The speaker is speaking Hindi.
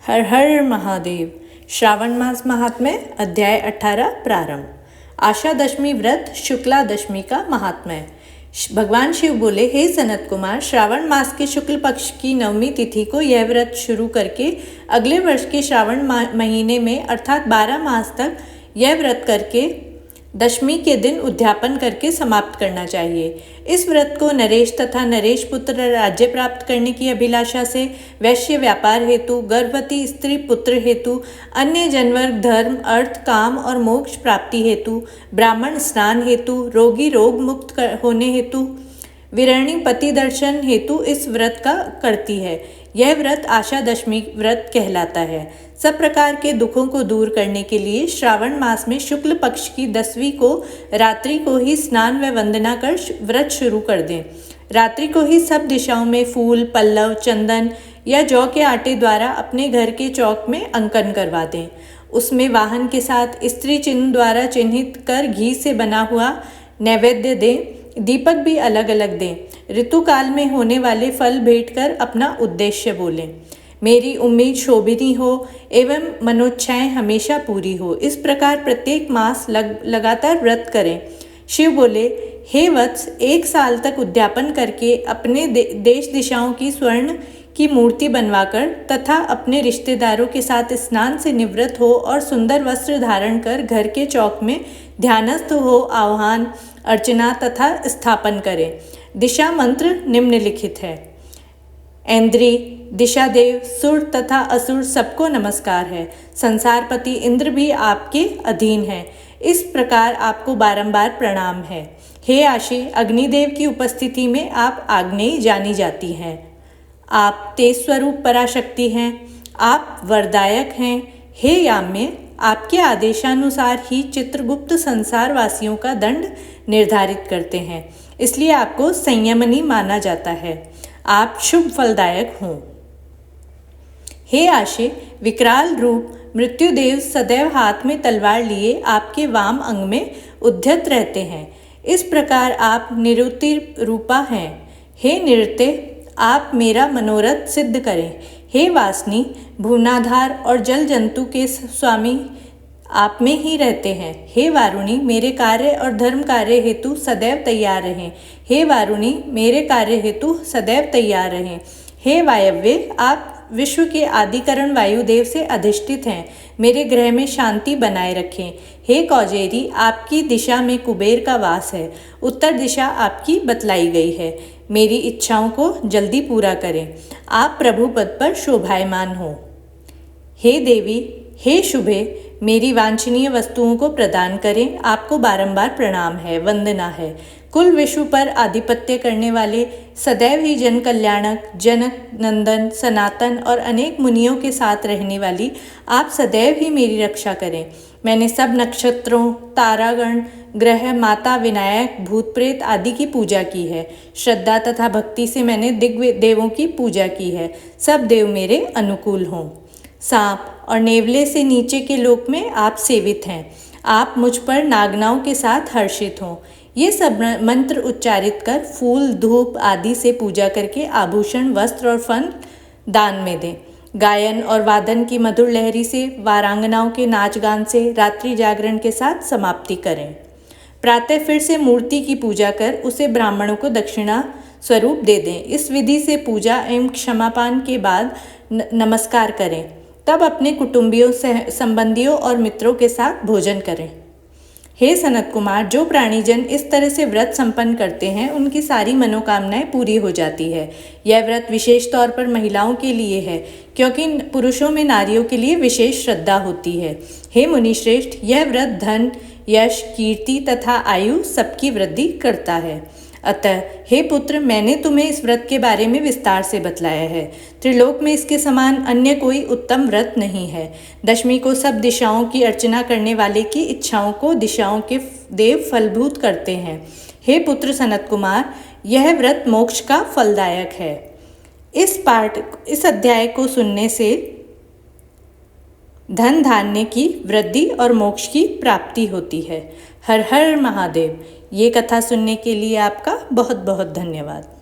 हर हर महादेव। श्रावण मास महात्म्य अध्याय 18 प्रारंभ। आशा दशमी व्रत शुक्ला दशमी का महात्म्य। भगवान शिव बोले, हे सनत कुमार, श्रावण मास के शुक्ल पक्ष की नवमी तिथि को यह व्रत शुरू करके अगले वर्ष के श्रावण महीने में अर्थात 12 मास तक यह व्रत करके दशमी के दिन उद्यापन करके समाप्त करना चाहिए। इस व्रत को नरेश तथा नरेश पुत्र राज्य प्राप्त करने की अभिलाषा से, वैश्य व्यापार हेतु, गर्भवती स्त्री पुत्र हेतु, अन्य जनवर्ग धर्म अर्थ काम और मोक्ष प्राप्ति हेतु, ब्राह्मण स्नान हेतु, रोगी रोग मुक्त होने हेतु, विरणी पति दर्शन हेतु इस व्रत का करती है। यह व्रत आशा दशमी व्रत कहलाता है। सब प्रकार के दुखों को दूर करने के लिए श्रावण मास में शुक्ल पक्ष की 10वीं को रात्रि को ही स्नान व वंदना कर व्रत शुरू कर दें। रात्रि को ही सब दिशाओं में फूल, पल्लव, चंदन या जौ के आटे द्वारा अपने घर के चौक में अंकन करवा दें। उसमें वाहन के साथ स्त्री चिन्ह द्वारा चिन्हित कर घी से बना हुआ नैवेद्य दें। दीपक भी अलग अलग दें। ऋतुकाल में होने वाले फल भेंट कर अपना उद्देश्य बोलें। मेरी उम्मीद शोभिनी हो एवं मनोच्छाएं हमेशा पूरी हो। इस प्रकार प्रत्येक मास लगातार व्रत करें। शिव बोले, हे वत्स, 1 साल तक उद्यापन करके अपने देश दिशाओं की स्वर्ण की मूर्ति बनवाकर तथा अपने रिश्तेदारों के साथ स्नान से निवृत्त हो और सुंदर वस्त्र धारण कर घर के चौक में ध्यानस्थ हो आह्वान, अर्चना तथा स्थापन करें। दिशा मंत्र निम्नलिखित है। ऐन्द्री, दिशादेव, सुर तथा असुर सबको नमस्कार है। संसारपति इंद्र भी आपके अधीन है। इस प्रकार आपको बारंबार प्रणाम है। हे आशी, अग्निदेव की उपस्थिति में आप आग्नेय जानी जाती हैं। आप तेज स्वरूप पराशक्ति हैं। आप वरदायक हैं। हे याम्य, आपके आदेशानुसार ही चित्रगुप्त संसार वासियों का दंड निर्धारित करते हैं, इसलिए आपको संयमनी माना जाता है। आप शुभ फलदायक हों। हे आशे, विकराल रूप मृत्युदेव सदैव हाथ में तलवार लिए आपके वाम अंग में उद्यत रहते हैं। इस प्रकार आप निरुति रूपा हैं। हे निरते, आप मेरा मनोरथ सिद्ध करें। हे वासनी, भुवनाधार और जल जंतु के स्वामी आप में ही रहते हैं। हे वारुणी, मेरे कार्य और धर्म कार्य हेतु सदैव तैयार रहें। हे वारुणी, मेरे कार्य हेतु सदैव तैयार रहें। हे वायव्य, आप विश्व के आदिकरण वायुदेव से अधिष्ठित हैं। मेरे ग्रह में शांति बनाए रखें। हे कौजेरी, आपकी दिशा में कुबेर का वास है। उत्तर दिशा आपकी बतलाई गई है। मेरी इच्छाओं को जल्दी पूरा करें। आप प्रभु पद पर शोभायमान हो। हे देवी, हे शुभे, मेरी वांछनीय वस्तुओं को प्रदान करें। आपको बारंबार प्रणाम है, वंदना है। कुल विश्व पर आधिपत्य करने वाले, सदैव ही जन कल्याणक, जनक नंदन, सनातन और अनेक मुनियों के साथ रहने वाली आप सदैव ही मेरी रक्षा करें। मैंने सब नक्षत्रों, तारागण, ग्रह, माता, विनायक, भूत प्रेत आदि की पूजा की है। श्रद्धा तथा भक्ति से मैंने दिव्य देवों की पूजा की है। सब देव मेरे अनुकूल हों। सांप और नेवले से नीचे के लोक में आप सेवित हैं। आप मुझ पर नागनाओं के साथ हर्षित हों। ये सब मंत्र उच्चारित कर फूल, धूप आदि से पूजा करके आभूषण, वस्त्र और फल दान में दें। गायन और वादन की मधुर लहरी से, वारांगनाओं के नाच गान से रात्रि जागरण के साथ समाप्ति करें। प्रातः फिर से मूर्ति की पूजा कर उसे ब्राह्मणों को दक्षिणा स्वरूप दे दें। इस विधि से पूजा एवं क्षमापान के बाद नमस्कार करें। तब अपने कुटुंबियों, संबंधियों और मित्रों के साथ भोजन करें। हे सनत कुमार, जो प्राणीजन इस तरह से व्रत संपन्न करते हैं उनकी सारी मनोकामनाएं पूरी हो जाती है। यह व्रत विशेष तौर पर महिलाओं के लिए है, क्योंकि पुरुषों में नारियों के लिए विशेष श्रद्धा होती है। हे मुनिश्रेष्ठ, यह व्रत धन, यश, कीर्ति तथा आयु सबकी वृद्धि करता है। अतः हे पुत्र, मैंने तुम्हें इस व्रत के बारे में विस्तार से बतलाया है। त्रिलोक में इसके समान अन्य कोई उत्तम व्रत नहीं है। दशमी को सब दिशाओं की अर्चना करने वाले की इच्छाओं को दिशाओं के देव फलभूत करते हैं। हे पुत्र सनत कुमार, यह व्रत मोक्ष का फलदायक है। इस अध्याय को सुनने से धन धान्य की वृद्धि और मोक्ष की प्राप्ति होती है। हर हर महादेव। ये कथा सुनने के लिए आपका बहुत बहुत धन्यवाद।